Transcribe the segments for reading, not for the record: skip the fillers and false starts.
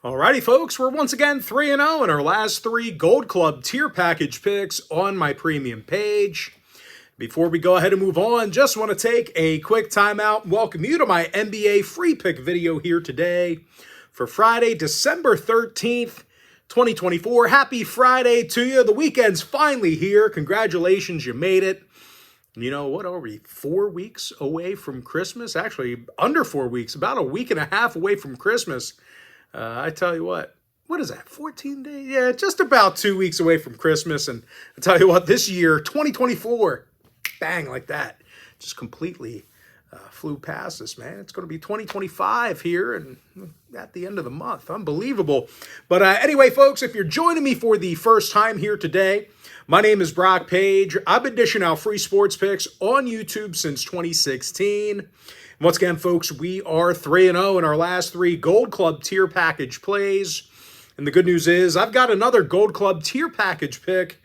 Alrighty, folks, we're once again 3-0 in our last three Gold Club tier package picks on my premium page. Before we go ahead and move on, just want to take a quick timeout and welcome you to my NBA free pick video here today for Friday, December 13th, 2024. Happy Friday to you. The weekend's finally here. Congratulations, you made it. You know, what are we, 4 weeks away from Christmas? Actually, under 4 weeks, about a week and a half away from Christmas. I tell you what is that, 14 days? Yeah, just about 2 weeks away from Christmas. And I tell you what, this year, 2024, bang, like that, just completely flew past us, man. It's going to be 2025 here and at the end of the month. Unbelievable. But anyway, folks, if you're joining me for the first time here today, my name is Brock Page. I've been dishing out free sports picks on YouTube since 2016. Once again, folks, we are 3-0 in our last three Gold Club tier package plays. And the good news is I've got another Gold Club tier package pick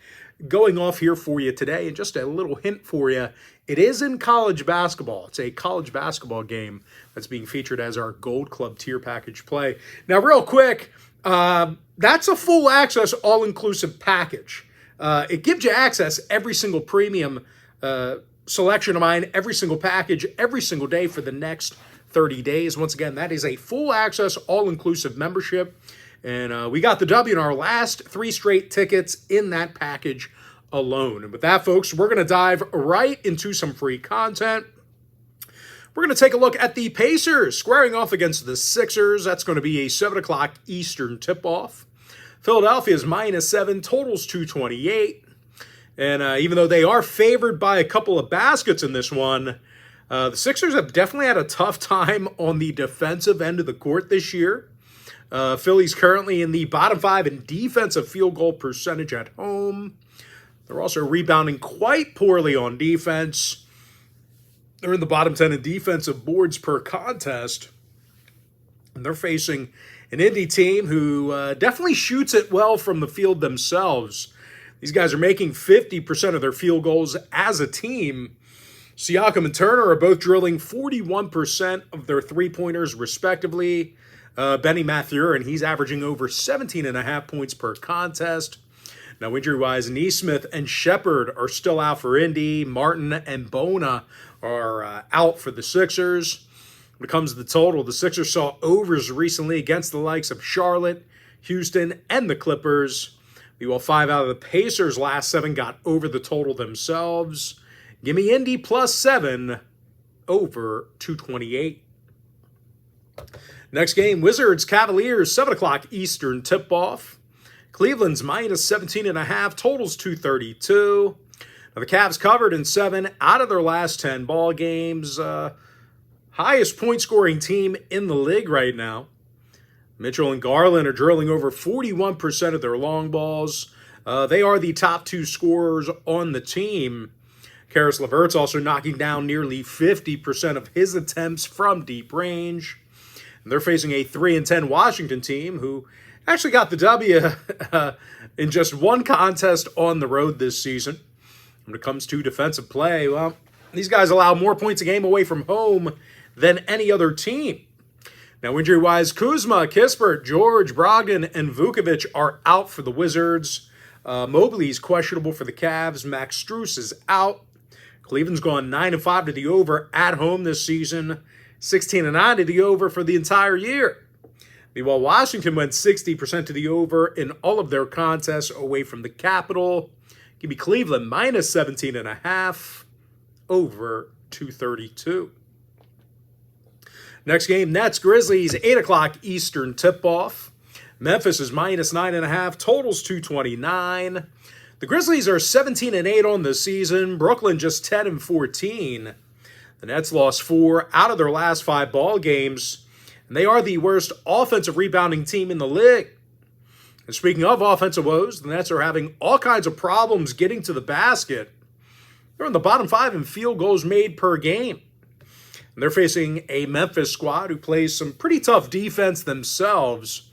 going off here for you today. And just a little hint for you, it is in college basketball. It's a college basketball game that's being featured as our Gold Club tier package play. Now, real quick, that's a full access, all-inclusive package. It gives you access every single premium selection of mine, every single package, every single day for the next 30 days. Once again, that is a full access, all-inclusive membership. And we got the W in our last three straight tickets in that package alone. And with that, folks, we're going to dive right into some free content. We're going to take a look at the Pacers squaring off against the Sixers. That's going to be a 7 o'clock Eastern tip-off. Philadelphia's -7, totals 228. And even though they are favored by a couple of baskets in this one, the Sixers have definitely had a tough time on the defensive end of the court this year. Philly's currently in the bottom 5 in defensive field goal percentage at home. They're also rebounding quite poorly on defense. They're in the bottom 10 in defensive boards per contest. And they're facing an Indy team who definitely shoots it well from the field themselves. These guys are making 50% of their field goals as a team. Siakam and Turner are both drilling 41% of their three-pointers respectively. Benny Mathurin, he's averaging over 17.5 points per contest. Now, injury-wise, Nesmith and Shepard are still out for Indy. Martin and Bona are out for the Sixers. When it comes to the total, the Sixers saw overs recently against the likes of Charlotte, Houston, and the Clippers. Meanwhile, 5 out of the Pacers' last 7 got over the total themselves. Give me Indy +7 over 228. Next game, Wizards, Cavaliers, 7 o'clock Eastern tip-off. Cleveland's -17.5, totals 232. Now, the Cavs covered in 7 out of their last 10 ball games. Highest point-scoring team in the league right now. Mitchell and Garland are drilling over 41% of their long balls. They are the top 2 scorers on the team. Karis LeVert's also knocking down nearly 50% of his attempts from deep range. And they're facing a 3-10 Washington team who actually got the W in just one contest on the road this season. When it comes to defensive play, well, these guys allow more points a game away from home than any other team. Now, injury-wise, Kuzma, Kispert, George, Brogdon, and Vukovic are out for the Wizards. Mobley's questionable for the Cavs. Max Strus is out. Cleveland's gone 9-5 to the over at home this season. 16-9 to the over for the entire year. Meanwhile, Washington went 60% to the over in all of their contests away from the Capitol. Give me Cleveland -17.5 over 232. Next game, Nets, Grizzlies, 8 o'clock Eastern tip-off. Memphis is -9.5, totals 229. The Grizzlies are 17-8 on the season. Brooklyn just 10-14. The Nets lost 4 out of their last 5 ball games, and they are the worst offensive rebounding team in the league. And speaking of offensive woes, the Nets are having all kinds of problems getting to the basket. They're in the bottom 5 in field goals made per game. And they're facing a Memphis squad who plays some pretty tough defense themselves.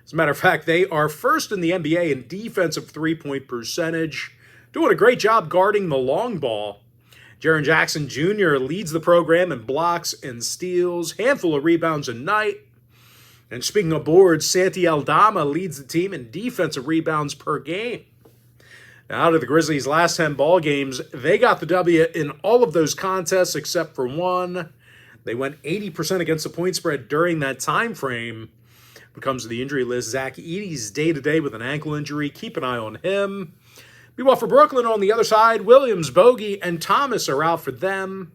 As a matter of fact, they are first in the NBA in defensive three-point percentage, doing a great job guarding the long ball. Jaren Jackson Jr. leads the program in blocks and steals, handful of rebounds a night. And speaking of boards, Santi Aldama leads the team in defensive rebounds per game. Now, out of the Grizzlies' last 10 ball games, they got the W in all of those contests except for one. They went 80% against the point spread during that time frame. When it comes to the injury list, Zach Edey's day-to-day with an ankle injury. Keep an eye on him. Meanwhile, for Brooklyn on the other side, Williams, Bogey, and Thomas are out for them.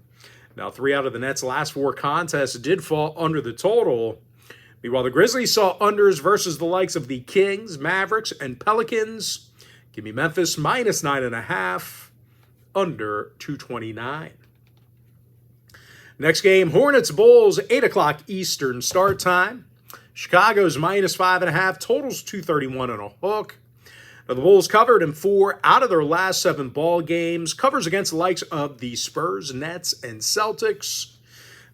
Now, 3 out of the Nets' last 4 contests did fall under the total. Meanwhile, the Grizzlies saw unders versus the likes of the Kings, Mavericks, and Pelicans. Give me Memphis minus 9.5, under 229. Next game, Hornets, Bulls, 8 o'clock Eastern start time. Chicago's minus 5.5, totals 231 and a hook. Now, the Bulls covered in 4 out of their last 7 ball games. Covers against the likes of the Spurs, Nets, and Celtics.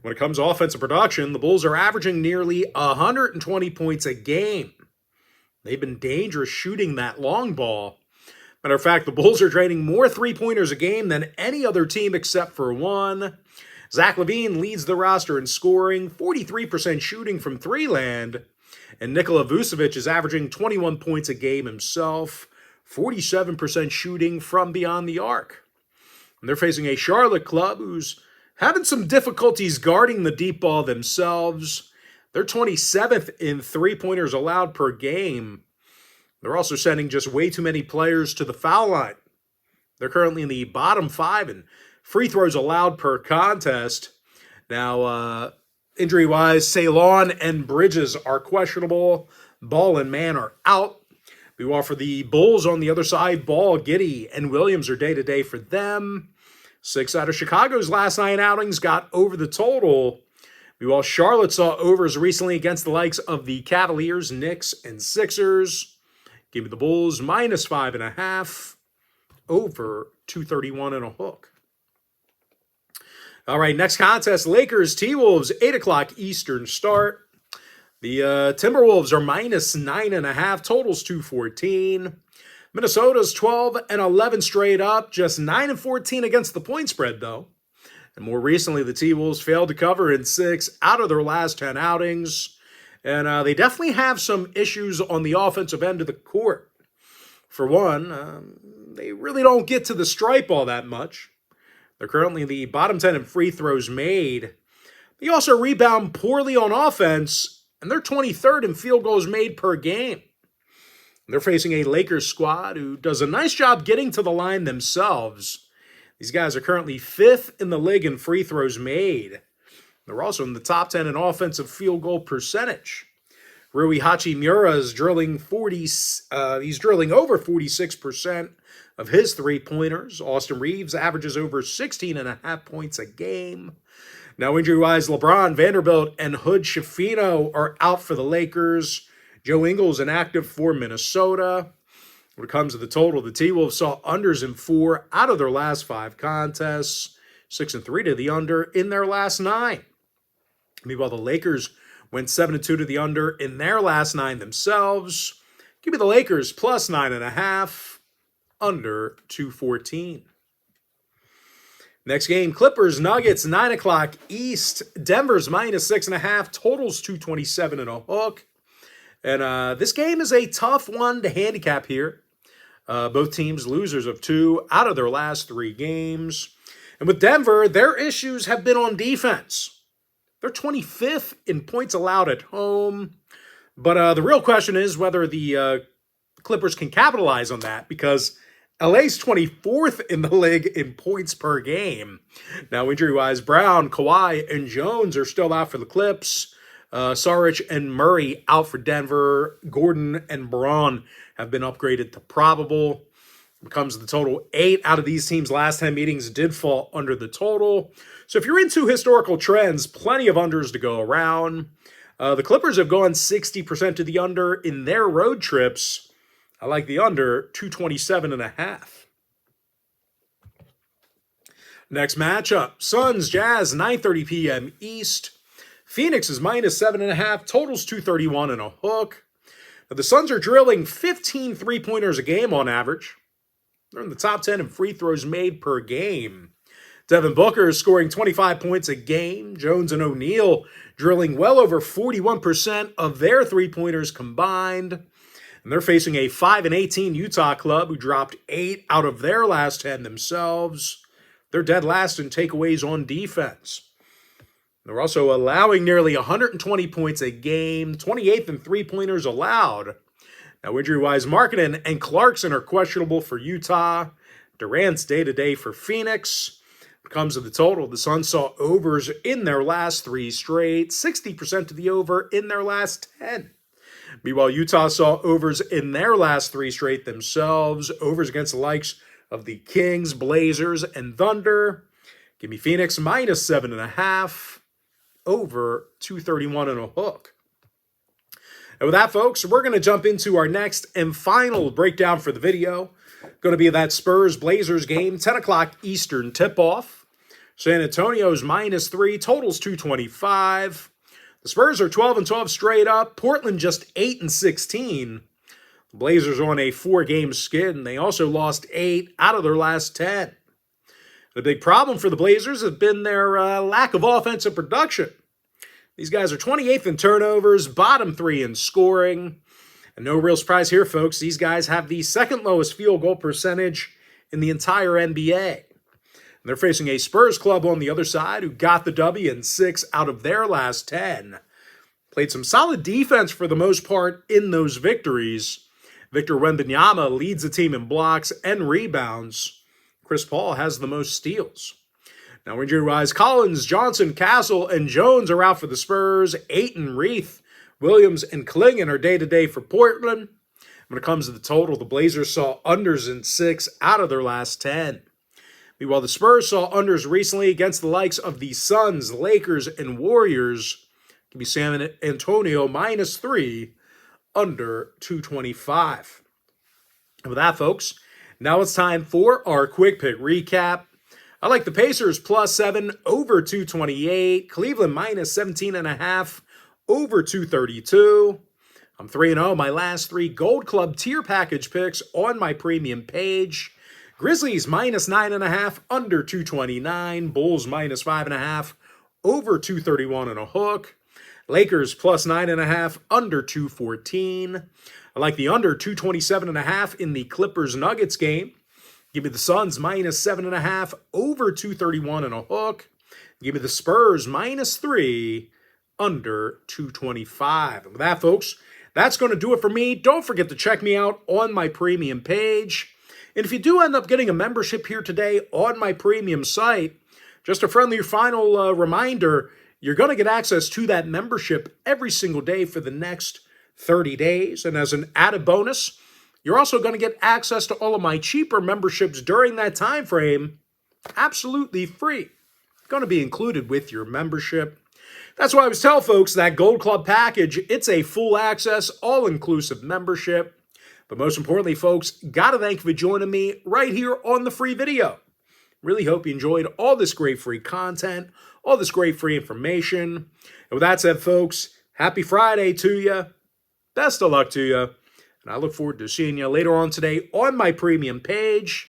When it comes to offensive production, the Bulls are averaging nearly 120 points a game. They've been dangerous shooting that long ball. Matter of fact, the Bulls are draining more three-pointers a game than any other team except for one. Zach LaVine leads the roster in scoring, 43% shooting from three-land. And Nikola Vucevic is averaging 21 points a game himself, 47% shooting from beyond the arc. And they're facing a Charlotte club who's having some difficulties guarding the deep ball themselves. They're 27th in three-pointers allowed per game. They're also sending just way too many players to the foul line. They're currently in the bottom 5 in free throws allowed per contest. Now, injury-wise, Ceylon and Bridges are questionable. Ball and Mann are out. We offer the Bulls on the other side. Ball, Giddey, and Williams are day-to-day for them. 6 out of Chicago's last 9 outings got over the total. Meanwhile, Charlotte saw overs recently against the likes of the Cavaliers, Knicks, and Sixers. Give me the Bulls minus 5.5, over 231 and a hook. All right, next contest, Lakers, T-Wolves, 8 o'clock Eastern start. The Timberwolves are minus 9.5, totals 214. Minnesota's 12 and 11 straight up, just 9 and 14 against the point spread, though. And more recently, the T-Wolves failed to cover in 6 out of their last 10 outings. And they definitely have some issues on the offensive end of the court. For one, they really don't get to the stripe all that much. They're currently in the bottom 10 in free throws made. They also rebound poorly on offense, and they're 23rd in field goals made per game. They're facing a Lakers squad who does a nice job getting to the line themselves. These guys are currently 5th in the league in free throws made. They're also in the top 10 in offensive field goal percentage. Rui Hachimura is drilling he's drilling over 46% of his three-pointers. Austin Reeves averages over 16.5 points a game. Now, injury-wise, LeBron, Vanderbilt, and Hood Schifino are out for the Lakers. Joe Ingles inactive for Minnesota. When it comes to the total, the T-Wolves saw unders in 4 out of their last 5 contests, 6 and 3 to the under in their last 9. Meanwhile, the Lakers went 7 and 2 to the under in their last 9 themselves. Give me the Lakers plus 9.5, under 214. Next game, Clippers, Nuggets, 9 o'clock East. Denver's minus 6.5, totals 227 and a hook. And this game is a tough one to handicap here. Both teams losers of 2 out of their last 3 games. And with Denver, their issues have been on defense. They're 25th in points allowed at home. But the real question is whether the Clippers can capitalize on that, because LA's 24th in the league in points per game. Now, injury-wise, Brown, Kawhi, and Jones are still out for the Clips. Saric and Murray out for Denver. Gordon and Braun have been upgraded to probable. When it comes to the total, 8 out of these teams' last 10 meetings did fall under the total. So if you're into historical trends, plenty of unders to go around. The Clippers have gone 60% to the under in their road trips. I like the under, 227.5. Next matchup, Suns, Jazz, 9:30 p.m. East. Phoenix is minus 7.5, totals 231 and a hook. Now, the Suns are drilling 15 three-pointers a game on average. They're in the top 10 in free throws made per game. Devin Booker is scoring 25 points a game. Jones and O'Neal drilling well over 41% of their three-pointers combined. And they're facing a 5-18 Utah club who dropped 8 out of their last 10 themselves. They're dead last in takeaways on defense. They're also allowing nearly 120 points a game, 28th in three-pointers allowed. Now, injury-wise, Markkanen and Clarkson are questionable for Utah. Durant's day-to-day for Phoenix. When it comes to the total, the Suns saw overs in their last 3 straight, 60% of the over in their last 10. Meanwhile, Utah saw overs in their last 3 straight themselves, overs against the likes of the Kings, Blazers, and Thunder. Give me Phoenix minus 7.5, over 231 and a hook. And with that, folks, we're going to jump into our next and final breakdown for the video. Going to be that Spurs-Blazers game, 10 o'clock Eastern tip-off. San Antonio's minus 3, totals 225. The Spurs are 12-12 straight up. Portland just 8-16. The Blazers on a 4-game skid, and they also lost 8 out of their last 10. The big problem for the Blazers has been their lack of offensive production. These guys are 28th in turnovers, bottom 3 in scoring. And no real surprise here, folks. These guys have the second lowest field goal percentage in the entire NBA. And they're facing a Spurs club on the other side who got the W in 6 out of their last 10. Played some solid defense for the most part in those victories. Victor Wembanyama leads the team in blocks and rebounds. Chris Paul has the most steals. Now, injury-wise, Collins, Johnson, Castle, and Jones are out for the Spurs. Ayton, Reith, Williams, and Klingon are day-to-day for Portland. When it comes to the total, the Blazers saw unders in 6 out of their last 10. Meanwhile, the Spurs saw unders recently against the likes of the Suns, Lakers, and Warriors. Give me San Antonio minus 3, under 225. And with that, folks, now it's time for our quick pick recap. I like the Pacers plus 7, over 228. Cleveland minus 17.5, over 232. I'm 3-0. My last 3 Gold Club tier package picks on my premium page. Grizzlies minus 9.5, under 229. Bulls minus 5.5, over 231 and a hook. Lakers plus 9.5, under 214. I like the under 227.5 in the Clippers-Nuggets game. Give me the Suns minus 7.5, over 231 and a hook. Give me the Spurs minus 3, under 225. And with that, folks, that's going to do it for me. Don't forget to check me out on my premium page. And if you do end up getting a membership here today on my premium site, just a friendly final reminder, you're going to get access to that membership every single day for the next 30 days. And as an added bonus, you're also going to get access to all of my cheaper memberships during that time frame, absolutely free. Going to be included with your membership. That's why I always tell folks that Gold Club package, it's a full access, all-inclusive membership. But most importantly, folks, got to thank you for joining me right here on the free video. Really hope you enjoyed all this great free content, all this great free information. And with that said, folks, happy Friday to you. Best of luck to you. And I look forward to seeing you later on today on my premium page.